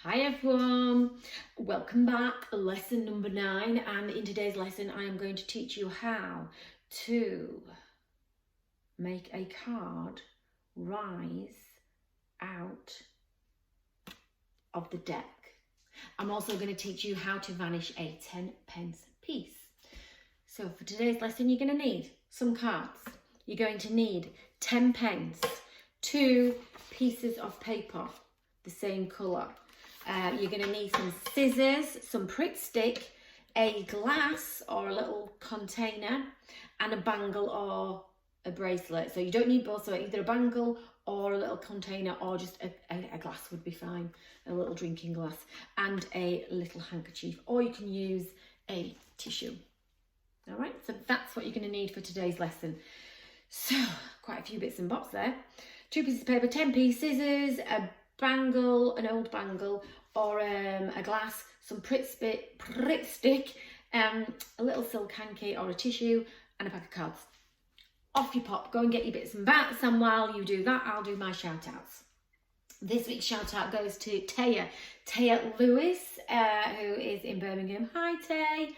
Hi everyone, welcome back. Lesson number 9, and in today's lesson I am going to teach you how to make a card rise out of the deck. I'm also going to teach you how to vanish a 10-pence piece. So for today's lesson you're going to need some cards. You're going to need 10 pence, 2 pieces of paper, the same colour. You're going to need some scissors, some Pritt stick, a glass or a little container, and a bangle or a bracelet. So you don't need both, so either a bangle or a little container, or just a glass would be fine, a little drinking glass, and a little handkerchief, or you can use a tissue. All right, so that's what you're going to need for today's lesson. So quite a few bits and bobs there. 2 pieces of paper, 10p, scissors, a bangle, an old bangle, or a glass, some Pritt stick, a little silk hanky or a tissue, and a pack of cards. Off you pop, go and get your bits and bats, and while you do that, I'll do my shout outs. This week's shout out goes to Taya Lewis, who is in Birmingham. Hi Tay,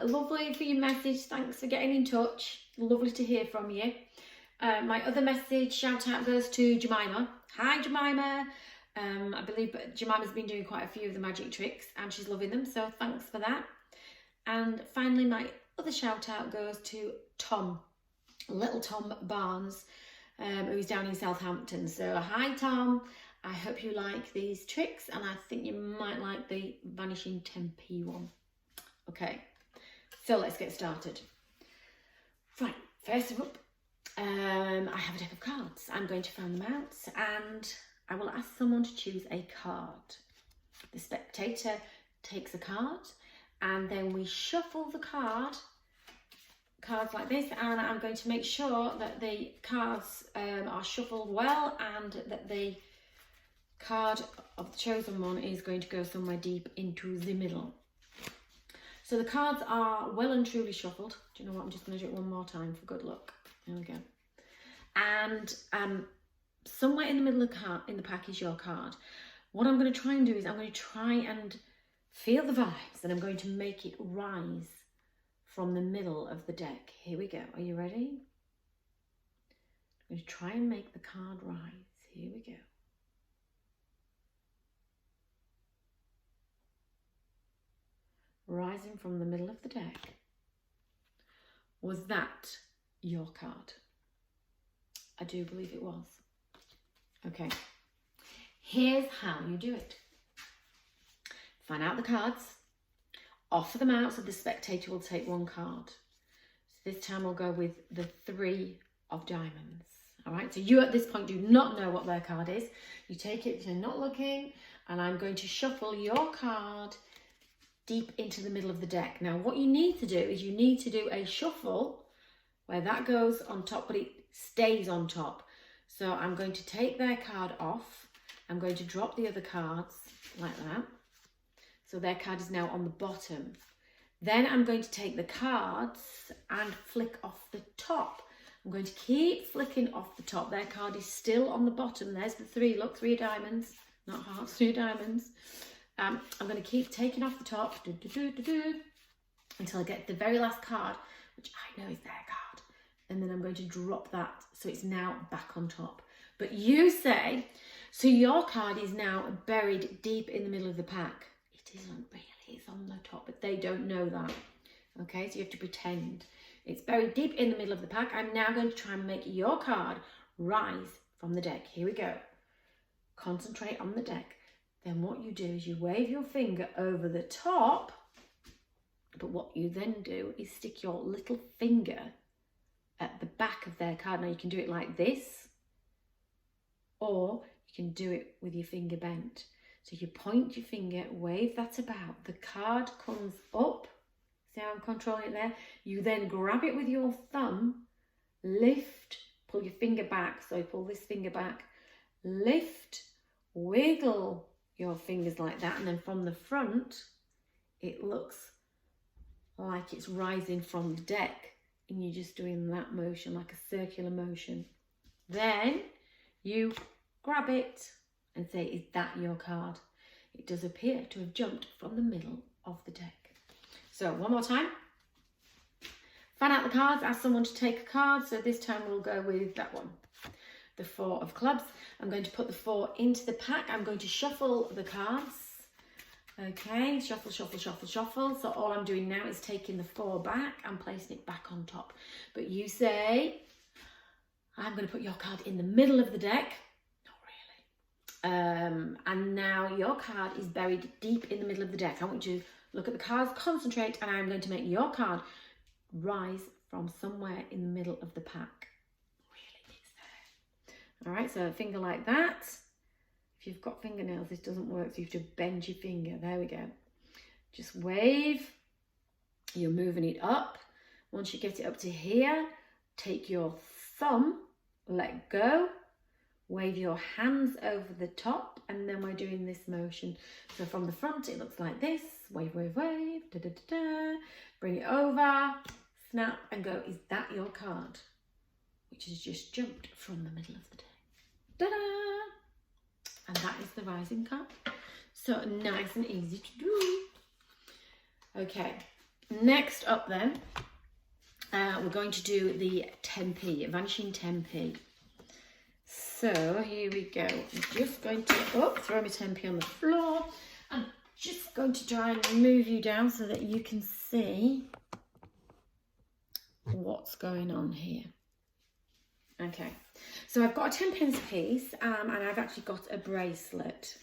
lovely for your message, thanks for getting in touch, lovely to hear from you. My other message shout out goes to Jemima. Hi Jemima. I believe Jemima's been doing quite a few of the magic tricks and she's loving them, so thanks for that. And finally my other shout out goes to Tom, little Tom Barnes, who's down in Southampton. So hi Tom, I hope you like these tricks and I think you might like the Vanishing 10p one. Okay, so let's get started. Right, first up, I have a deck of cards. I'm going to find them out and I will ask someone to choose a card. The spectator takes a card and then we shuffle the cards like this, and I'm going to make sure that the cards are shuffled well and that the card of the chosen one is going to go somewhere deep into the middle. So the cards are well and truly shuffled. Do you know what? I'm just going to do it one more time for good luck. There we go. And somewhere in the middle of the pack is your card. What I'm going to try and do is I'm going to try and feel the vibes, and I'm going to make it rise from the middle of the deck. Here we go. Are you ready? I'm going to try and make the card rise. Here we go. Rising from the middle of the deck. Was that your card? I do believe it was. Okay, here's how you do it. Find out the cards, offer them out so the spectator will take one card. So this time we'll go with the 3 of diamonds. All right, so you at this point do not know what their card is. You take it, you're not looking, and I'm going to shuffle your card deep into the middle of the deck. Now what you need to do is you need to do a shuffle where that goes on top but it stays on top. So I'm going to take their card off. I'm going to drop the other cards like that. So their card is now on the bottom. Then I'm going to take the cards and flick off the top. I'm going to keep flicking off the top. Their card is still on the bottom. There's the 3, look, 3 diamonds, not hearts, 3 diamonds. I'm going to keep taking off the top until I get the very last card, which I know is their card. And then I'm going to drop that so it's now back on top. But you say, so your card is now buried deep in the middle of the pack. It isn't really, it's on the top, but they don't know that. Okay, so you have to pretend. It's buried deep in the middle of the pack. I'm now going to try and make your card rise from the deck. Here we go. Concentrate on the deck. Then what you do is you wave your finger over the top, but what you then do is stick your little finger at the back of their card. Now you can do it like this, or you can do it with your finger bent. So you point your finger, wave that about, the card comes up, see how I'm controlling it there? You then grab it with your thumb, lift, pull your finger back, so pull this finger back, lift, wiggle your fingers like that, and then from the front, it looks like it's rising from the deck. And you're just doing that motion, like a circular motion. Then you grab it and say, is that your card? it does appear to have jumped from the middle of the deck. So one more time. Fan out the cards, ask someone to take a card. So this time we'll go with that one, the 4 of clubs. I'm going to put the 4 into the pack. I'm going to shuffle the cards. Okay, shuffle, shuffle, shuffle, shuffle. So all I'm doing now is taking the 4 back and placing it back on top. But you say, I'm going to put your card in the middle of the deck. Not really. And now your card is buried deep in the middle of the deck. I want you to look at the cards, concentrate, and I'm going to make your card rise from somewhere in the middle of the pack. Really, it's there. All right, so a finger like that. If you've got fingernails, this doesn't work, so you have to bend your finger. There we go. Just wave. You're moving it up. Once you get it up to here, take your thumb, let go, wave your hands over the top, and then we're doing this motion. So from the front, it looks like this. Wave, wave, wave, da, da, da, da. Bring it over, snap, and go. Is that your card? Which has just jumped from the middle of the deck. Ta-da! And that is the rising card. So nice and easy to do. Okay, next up then, we're going to do the 10p, Vanishing 10p. So here we go. I'm just going to throw my 10p on the floor. I'm just going to try and move you down so that you can see what's going on here. Okay, so I've got a 10 pence piece and I've actually got a bracelet.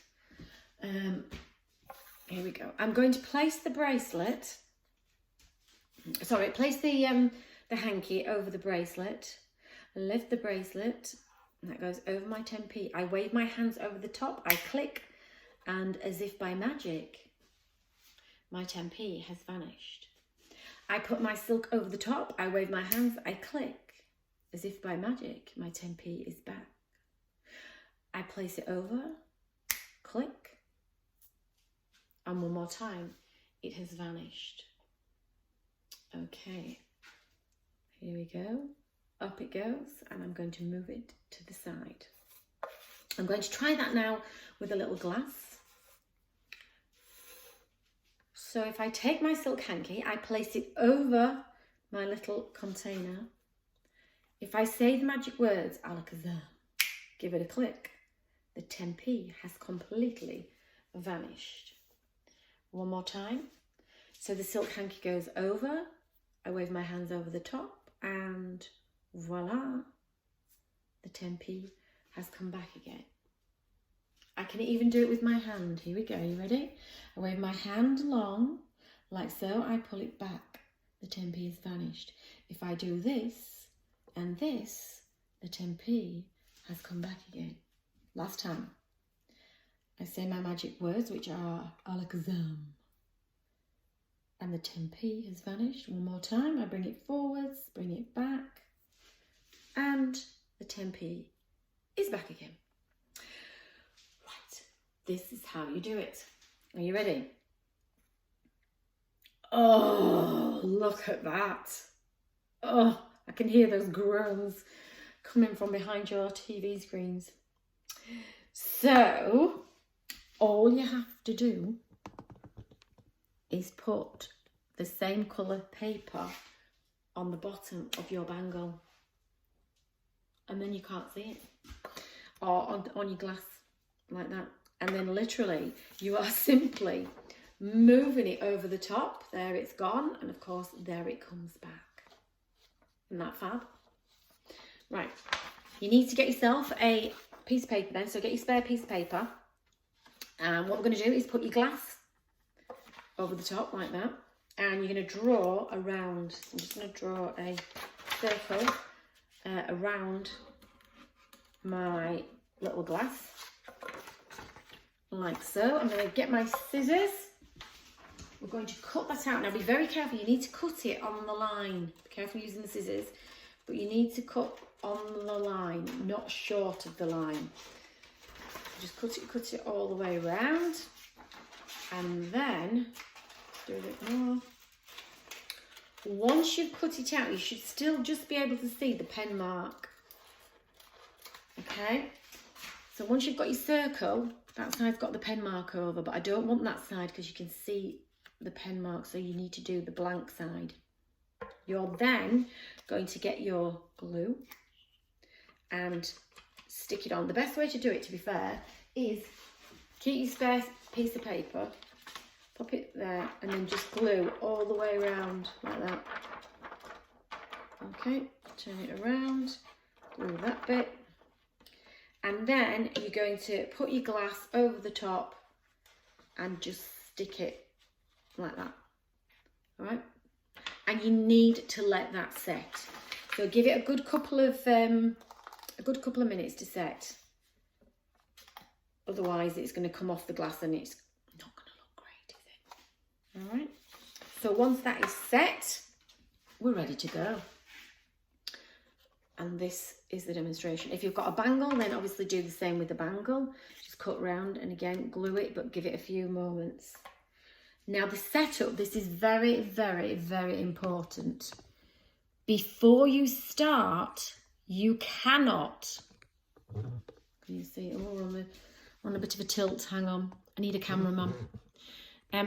Here we go. I'm going to place the bracelet, place the hanky over the bracelet, lift the bracelet, and that goes over my 10p. I wave my hands over the top, I click, and as if by magic, my 10p has vanished. I put my silk over the top, I wave my hands, I click. As if by magic, my 10p is back. I place it over, click, and one more time, it has vanished. Okay, here we go. Up it goes, and I'm going to move it to the side. I'm going to try that now with a little glass. So if I take my silk hanky, I place it over my little container. If I say the magic words, alakazam, give it a click, the 10p has completely vanished. One more time. So the silk hanky goes over, I wave my hands over the top, and voila, the 10p has come back again. I can even do it with my hand. Here we go, you ready? I wave my hand along, like so, I pull it back, the 10p has vanished. If I do this, and this, the 10p has come back again. Last time. I say my magic words, which are alakazam. And the 10p has vanished. One more time. I bring it forwards, bring it back. And the 10p is back again. Right. This is how you do it. Are you ready? Oh, look at that. Oh. I can hear those groans coming from behind your TV screens. So, all you have to do is put the same colour paper on the bottom of your bangle. And then you can't see it. Or on your glass, like that. And then literally, you are simply moving it over the top. There it's gone. And of course, there it comes back. Isn't that fab? Right, you need to get yourself a piece of paper then, so get your spare piece of paper. And what we're going to do is put your glass over the top like that. And you're going to draw around, I'm just going to draw a circle around my little glass. Like so. I'm going to get my scissors. We're going to cut that out. Now be very careful, you need to cut it on the line. Be careful using the scissors, but you need to cut on the line, not short of the line. Just cut it all the way around. And then, do a bit more. Once you've cut it out, you should still just be able to see the pen mark. Okay? So once you've got your circle, That side's got the pen mark over, but I don't want that side because you can see the pen mark, so you need to do the blank side. You're then going to get your glue and stick it on. The best way to do it, to be fair, is keep your spare piece of paper, pop it there, and then just glue all the way around like that. Okay, turn it around, glue that bit, and then you're going to put your glass over the top and just stick it like that. All right, and you need to let that set. So give it a good couple of minutes to set. Otherwise, it's going to come off the glass and it's not going to look great, is it? All right. So once that is set, we're ready to go. And this is the demonstration. If you've got a bangle, then obviously do the same with the bangle. Just cut round and again, glue it, but give it a few moments. Now the setup, this is very, very, very important. Before you start, you cannot, can you see, oh, on a bit of a tilt, hang on, I need a cameraman.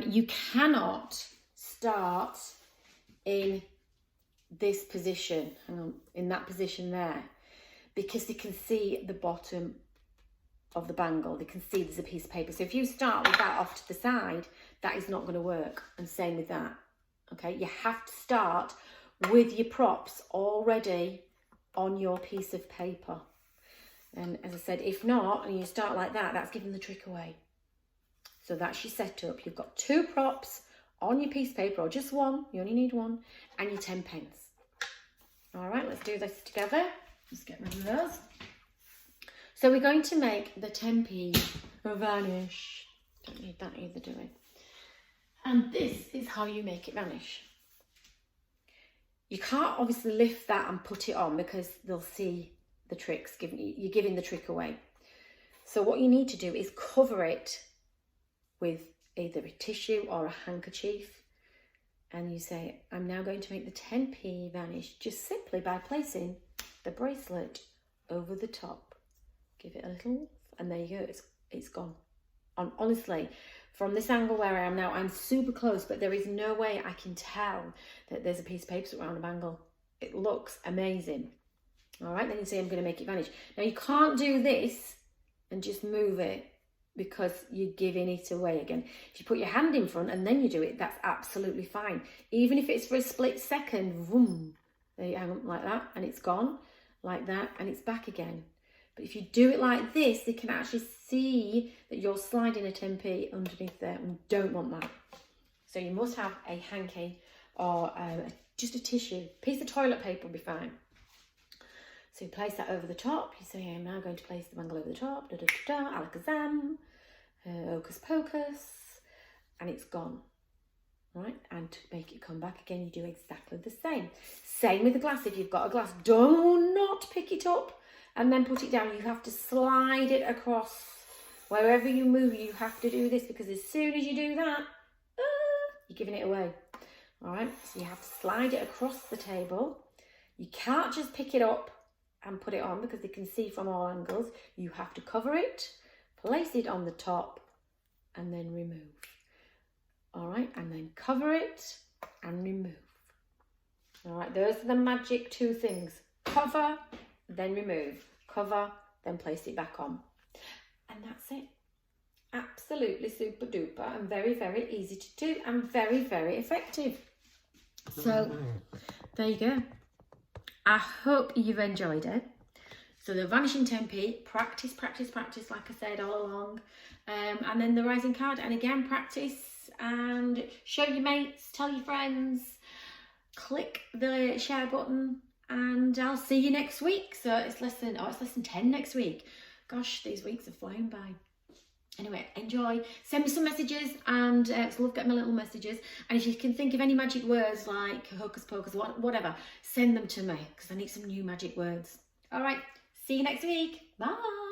You cannot start in this position, hang on, in that position there, because they can see the bottom of the bangle, they can see there's a piece of paper. So if you start with that off to the side, that is not going to work, and same with that, okay? You have to start with your props already on your piece of paper. And as I said, if not, and you start like that, that's giving the trick away. So that's your setup. You've got 2 props on your piece of paper, or just one, you only need one, and your 10 pence. All right, let's do this together. Let's get rid of those. So we're going to make the 10p vanish. Don't need that either, do we? And this is how you make it vanish. You can't obviously lift that and put it on because they'll see the tricks, you're giving the trick away. So what you need to do is cover it with either a tissue or a handkerchief, and you say, I'm now going to make the 10p vanish just simply by placing the bracelet over the top. Give it a little, and there you go, it's gone. And honestly, from this angle where I am now, I'm super close, but there is no way I can tell that there's a piece of paper around a bangle. It looks amazing. All right, then you say I'm going to make it vanish. Now you can't do this and just move it because you're giving it away again. If you put your hand in front and then you do it, that's absolutely fine. Even if it's for a split second, boom, there you hang like that, and it's gone, like that, and it's back again. But if you do it like this, they can actually see that you're sliding a 10p underneath there, and don't want that. So you must have a hanky or just a tissue. Piece of toilet paper will be fine. So you place that over the top. You say, I'm now going to place the bangle over the top. Da, da, da, da, alakazam, hocus pocus, and it's gone. Right? And to make it come back again, you do exactly the same. Same with the glass. If you've got a glass, do not pick it up and then put it down. You have to slide it across. Wherever you move, you have to do this, because as soon as you do that, you're giving it away. All right? So you have to slide it across the table. You can't just pick it up and put it on because they can see from all angles. You have to cover it, place it on the top, and then remove. All right, and then cover it and remove. All right, those are the magic 2 things. Cover, then remove. Cover, then place it back on. And that's it. Absolutely super duper, and very, very easy to do, and very, very effective. So there you go. I hope you've enjoyed it. So the Vanishing 10p, practice, practice, practice, like I said all along. And then the rising card, and again, practice and show your mates, tell your friends, click the share button, and I'll see you next week. So it's lesson 10 next week. Gosh, these weeks are flying by. Anyway, enjoy. Send me some messages, and it's love getting my little messages. And if you can think of any magic words like hocus pocus, whatever, send them to me, because I need some new magic words. All right, see you next week. Bye.